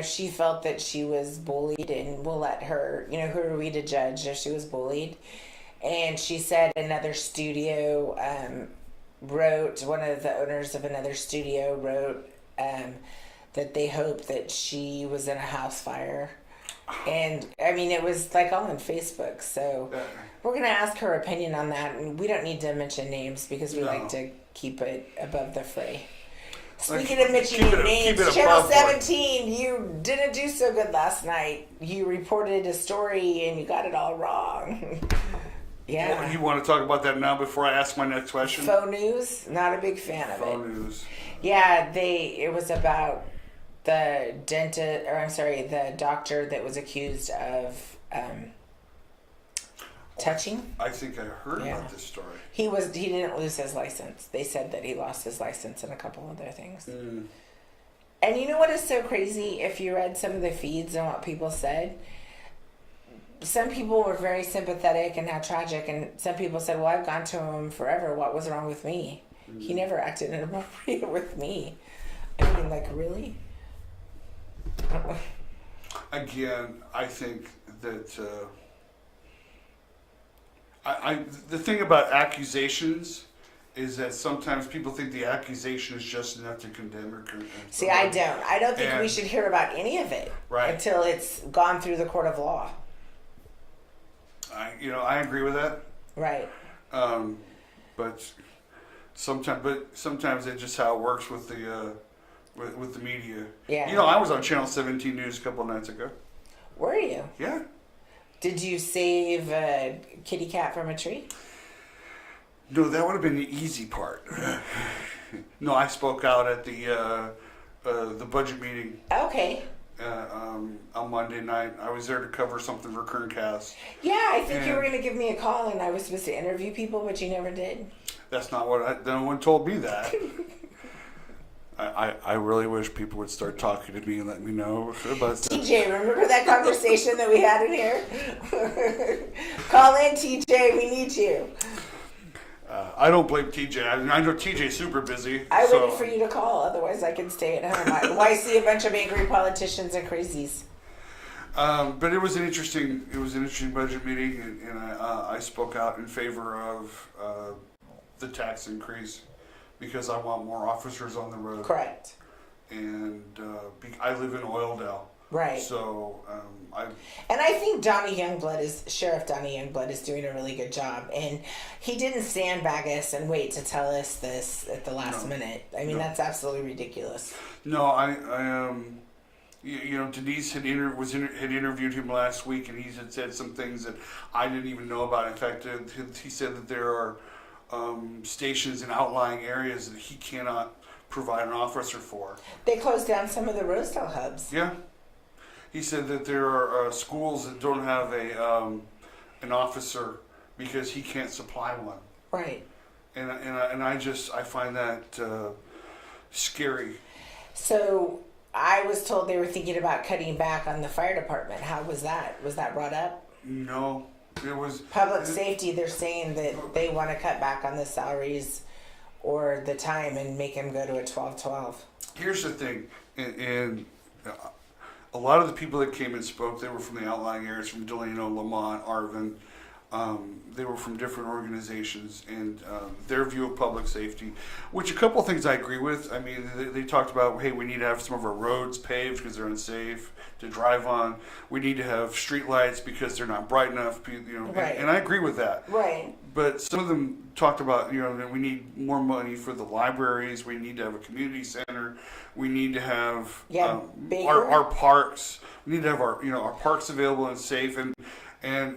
she felt that she was bullied, and we'll let her, who are we to judge if she was bullied? And she said another studio wrote, one of the owners of another studio wrote that they hope that she was in a house fire. And I mean, it was like all on Facebook. So we're going to ask her opinion on that. And we don't need to mention names because we like to keep it above the fray. Speaking of mentioning names, Channel 17, you didn't do so good last night. You reported a story and you got it all wrong. Yeah. You want to talk about that now before I ask my next question? Faux news, not a big fan of it. Faux news. Yeah, it was about the the doctor that was accused of touching. I think I heard about this story. He didn't lose his license. They said that he lost his license and a couple other things. And you know what is so crazy? If you read some of the feeds and what people said, some people were very sympathetic and how tragic, and some people said, well, I've gone to him forever. What was wrong with me? He never acted inappropriate with me. I mean, like, really? Again, I think that the thing about accusations is that sometimes people think the accusation is just enough to condemn or See, I don't. I don't think we should hear about any of it until it's gone through the court of law. I agree with that. Right. But sometimes it's just how it works with the with the media. Yeah. I was on Channel 17 News a couple of nights ago. Were you? Yeah. Did you save a kitty cat from a tree? No, that would have been the easy part. No, I spoke out at the budget meeting. Okay. On Monday night. I was there to cover something for Kerncast. Yeah, I think you were going to give me a call and I was supposed to interview people, but you never did. That's not what no one told me that. I really wish people would start talking to me and let me know about stuff. TJ, remember that conversation that we had in here? Call in, TJ. We need you. I don't blame TJ. I know TJ's super busy. I waited for you to call, otherwise I can stay at home. Why see a bunch of angry politicians and crazies? But it was an interesting budget meeting, and I spoke out in favor of the tax increase because I want more officers on the road. Correct. And I live in Oildale. Right. So And I think Sheriff Donnie Youngblood is doing a really good job, and he didn't sandbag us and wait to tell us this at the last minute. I mean, that's absolutely ridiculous. No, Denise had interviewed him last week, and he had said some things that I didn't even know about. In fact, he said that there are stations in outlying areas that he cannot provide an officer for. They closed down some of the Rosedale hubs. Yeah. He said that there are schools that don't have an officer because he can't supply one. Right. And I find that scary. So I was told they were thinking about cutting back on the fire department. How was that? Was that brought up? No, it was public safety. They're saying that they want to cut back on the salaries or the time and make them go to a 12-12. Here's the thing, and a lot of the people that came and spoke, they were from the outlying areas, from Delano, Lamont, Arvin. They were from different organizations, and their view of public safety, which a couple of things I agree with. I mean, they talked about, hey, we need to have some of our roads paved because they're unsafe to drive on. We need to have street lights because they're not bright enough. Right. And I agree with that. Right. But some of them talked about, that we need more money for the libraries. We need to have a community center. We need to have our parks. We need to have our parks available and safe. And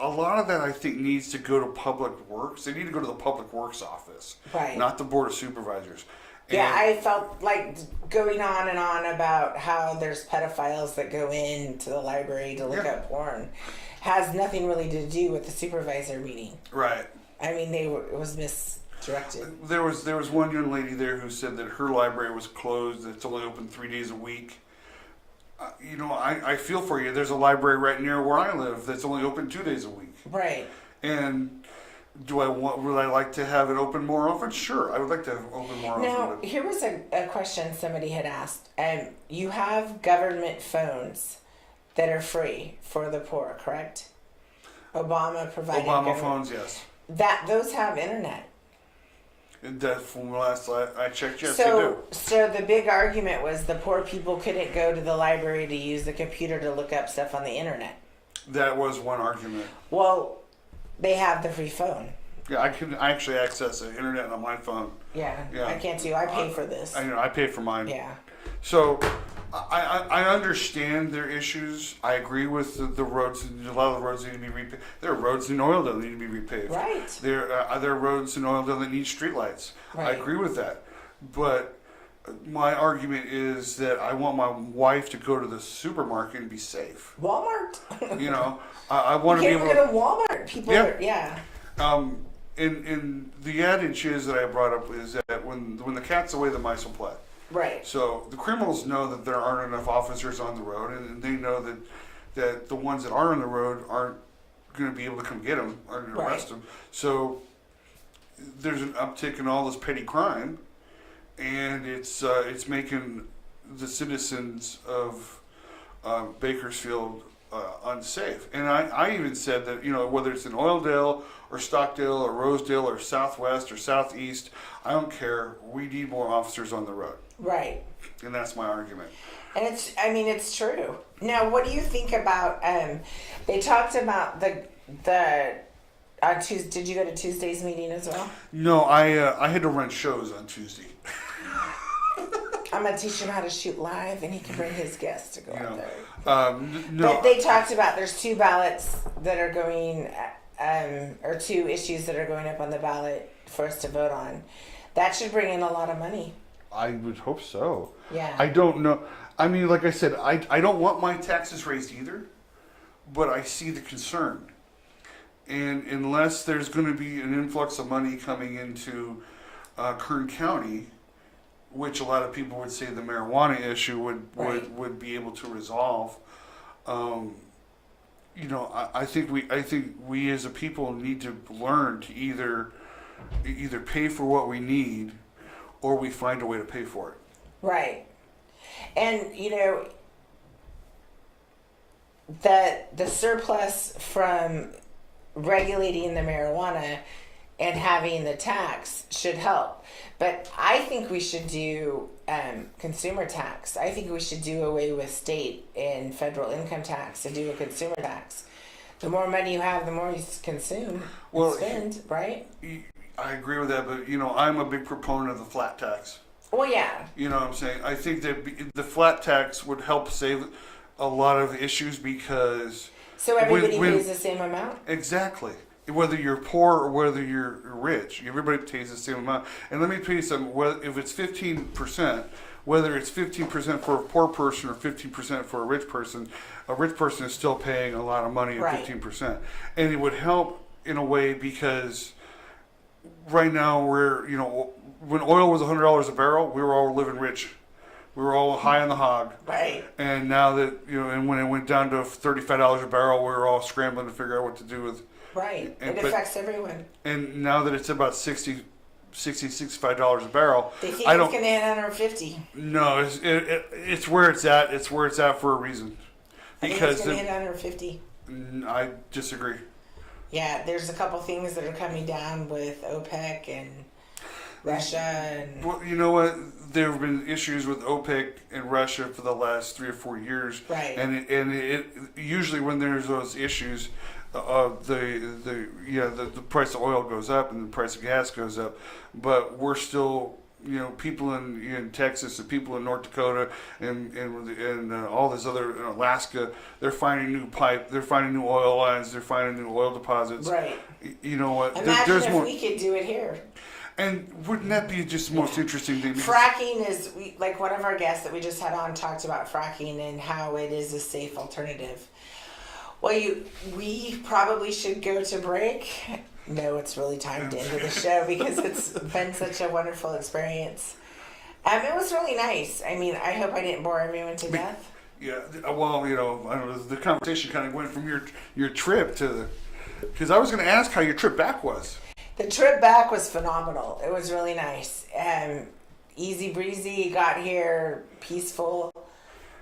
a lot of that, I think, needs to go to Public Works. They need to go to the Public Works office, not the Board of Supervisors. Yeah, I felt like going on and on about how there's pedophiles that go into the library to look at porn has nothing really to do with the supervisor meeting. Right. I mean, it was misdirected. There was one young lady there who said that her library was closed. It's only open 3 days a week. I feel for you. There's a library right near where I live that's only open 2 days a week. Right. And would I like to have it open more often? Sure, I would like to have it open more often. Now, here was a question somebody had asked. You have government phones that are free for the poor, correct? Obama provided. Obama government. phones, yes. Those have internet. That from last I checked, yes, they do. So the big argument was the poor people couldn't go to the library to use the computer to look up stuff on the internet. That was one argument. Well, they have the free phone. Yeah, I can actually access the internet on my phone. Yeah, Yeah. I can't too. I pay for this. I pay for mine. Yeah. So I understand their issues. I agree with the roads. A lot of the roads need to be repaved. There are roads in Oildale that need to be repaved. Right. There are roads in Oildale that need streetlights. I Right. agree with that. But my argument is that I want my wife to go to the supermarket and be safe. Walmart. You know, I want to You be can't able even to. go to Walmart. People Yeah. are, yeah. In the adage is that I brought up is that when the cat's away, the mice will play. Right. So the criminals know that there aren't enough officers on the road, and they know that the ones that are on the road aren't going to be able to come get them or arrest them. So there's an uptick in all this petty crime, and it's making the citizens of Bakersfield unsafe. And I even said that, you know, whether it's in Oildale or Stockdale or Rosedale or Southwest or Southeast, I don't care. We need more officers on the road. Right. And that's my argument. And it's true. Now, what do you think about, they talked about the Tuesday, did you go to Tuesday's meeting as well? No, I had to run shows on Tuesday. I'm going to teach him how to shoot live, and he can bring his guests to go You out know, there. no, But they talked about there's 2 ballots that are going, or 2 issues that are going up on the ballot for us to vote on. That should bring in a lot of money. I would hope so. Yeah. I don't know. I mean, like I said, I don't want my taxes raised either, but I see the concern. And unless there's going to be an influx of money coming into Kern County, which a lot of people would say the marijuana issue would be able to resolve, you know, I think we as a people need to learn to either pay for what we need, or we find a way to pay for it. Right. And, you know, the surplus from regulating the marijuana and having the tax should help. But I think we should do consumer tax. I think we should do away with state and federal income tax and do a consumer tax. The more money you have, the more you consume and spend, right? I agree with that, but, you know, I'm a big proponent of the flat tax. Well, yeah. You know what I'm saying? I think that the flat tax would help save a lot of issues because... So everybody pays the same amount? Exactly. Whether you're poor or whether you're rich, everybody pays the same amount. And let me tell you something, if it's 15%, whether it's 15% for a poor person or 15% for a rich person is still paying a lot of money at Right. 15%. And it would help in a way because right now we're, you know, when oil was $100 a barrel, we were all living rich. We were all high on the hog. Right. And now that, you know, and when it went down to $35 a barrel, we were all scrambling to figure out what to do with. Right. And, It affects everyone. And now that it's about $65 a barrel, They think I it's don't. going to hit 150. No, it's where it's at. It's where it's at for a reason. I think Because it's going to hit 150. I disagree. Yeah, there's a couple things that are coming down with OPEC and Russia and Well, you know what? There have been issues with OPEC and Russia for the last 3 or 4 years. Right. And it usually when there's those issues, the price of oil goes up and the price of gas goes up, but we're still, you know, people in Texas and people in North Dakota and all this other Alaska, they're finding new oil lines, they're finding new oil deposits. right. You know what? Imagine There's if more. we could do it here. And wouldn't that be just the most interesting thing? Because Fracking is like one of our guests that we just had on talked about fracking and how it is a safe alternative. Well, we probably should go to break. No, it's really time to end the show because it's been such a wonderful experience. It was really nice. I mean, I hope I didn't bore everyone to death. Yeah, well, you know, I don't know. The conversation kind of went from your trip to because I was going to ask how your trip back was. The trip back was phenomenal. It was really nice. Easy breezy. Got here peaceful.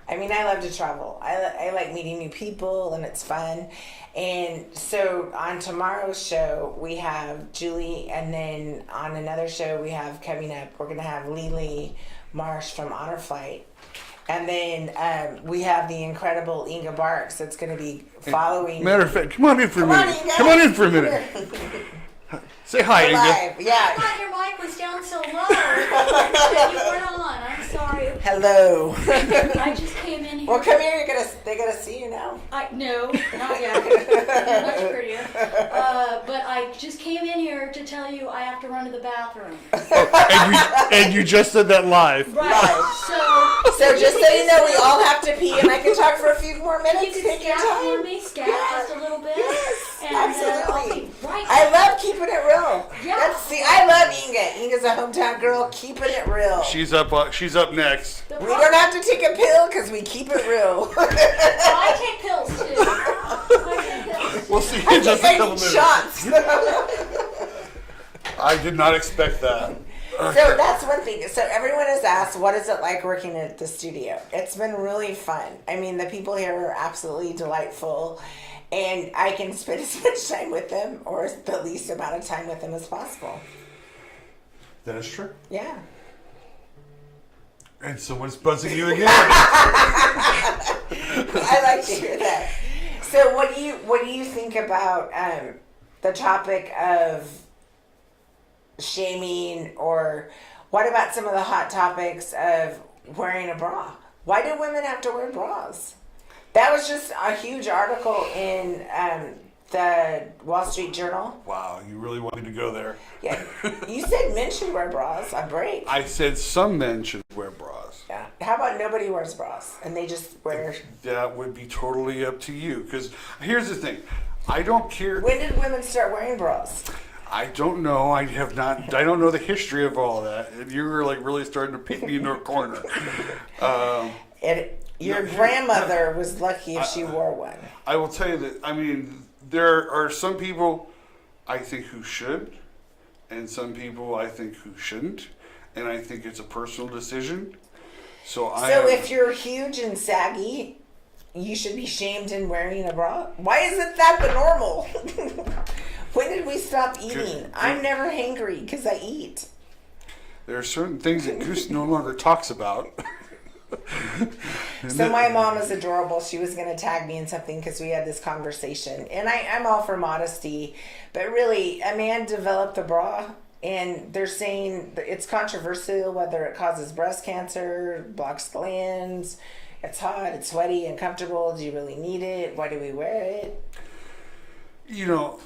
I mean, I love to travel. I like meeting new people, and it's fun. And so on tomorrow's show, we have Julie, and then on another show we have coming up, we're going to have Lily Marsh from Honor Flight. And then we have the incredible Inga Barks that's going to be following. Matter of fact, come on in for a minute. Inga. Come on in for a minute. Say hi, Inga. Live. Yeah. I thought your mic was down so low that you weren't on. I'm sorry. Hello. I just came in here. Well, come here. They gotta see you now. No, not yet. You're much prettier. But I just came in here to tell you I have to run to the bathroom. And you just said that live. Right. So just so you know, we all have to pee, and I can talk for a few more minutes. You can Take your scat for time. me, just a little bit. Yes, and, absolutely. I'll be right I love keeping it real. Yeah. I love Inga. Inga's a hometown girl, keeping it real. She's up next. We don't have to take a pill because we keep it real. I take pills too. We'll see in just a couple minutes. Shots. I did not expect that. So that's one thing. So everyone has asked, what is it like working at the studio? It's been really fun. I mean, the people here are absolutely delightful, and I can spend as much time with them, or the least amount of time with them as possible. That is true. Yeah. And someone's buzzing you again. I like to hear that. So what do you think about the topic of shaming, or what about some of the hot topics of wearing a bra? Why do women have to wear bras? That was just a huge article in the Wall Street Journal. Wow, you really want me to go there. Yeah, you said men should wear bras on break. I said some men should wear bras. Yeah. How about nobody wears bras and they just wear? That would be totally up to you. Because here's the thing, I don't care. When did women start wearing bras? I don't know. I don't know the history of all that. And you were like really starting to pick me into a corner. Your grandmother was lucky if she wore one. I will tell you that. I mean, there are some people I think who should, and some people I think who shouldn't, and I think it's a personal decision. So if you're huge and saggy, you should be shamed in wearing a bra. Why isn't that the normal? When did we stop eating? I'm never hangry because I eat. There are certain things that Goose no longer talks about. So my mom is adorable. She was going to tag me in something because we had this conversation. And I'm all for modesty. But really, a man developed a bra. And they're saying it's controversial whether it causes breast cancer, blocks glands. It's hot, it's sweaty, uncomfortable. Do you really need it? Why do we wear it? You know,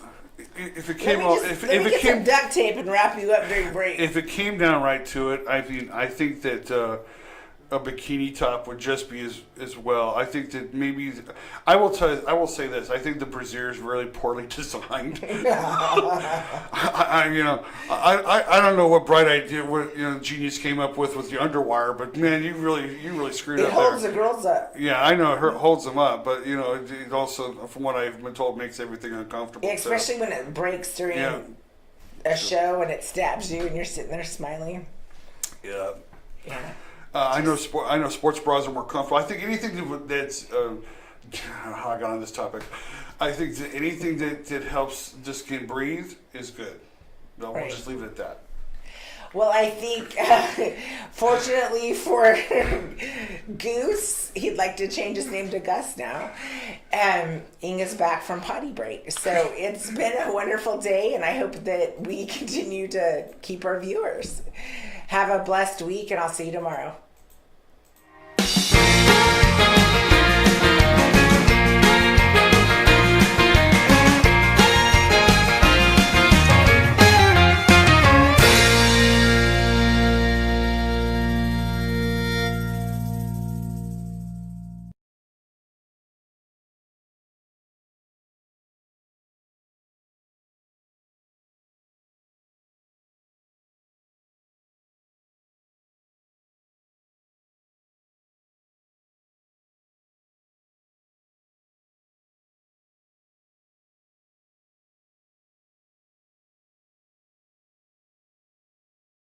if it came some duct tape and wrap you up during break. If it came down right to it, I mean, I think that a bikini top would just be as well. I think that maybe I will say this. I think the brassiere is really poorly designed. I don't know what bright idea genius came up with the underwire, but man, you really screwed up. It holds the girls up. Yeah, I know it holds them up, but it also, from what I've been told, makes everything uncomfortable. Yeah, especially when it breaks during a show and it stabs you and you're sitting there smiling. Yeah. Yeah. I know sports bras are more comfortable. I think anything that's how I got on this topic. I think that anything that helps the skin breathe is good. No, we'll just leave it at that. Well, I think, fortunately for Goose, he'd like to change his name to Gus now. Inga's back from potty break. So it's been a wonderful day, and I hope that we continue to keep our viewers. Have a blessed week, and I'll see you tomorrow.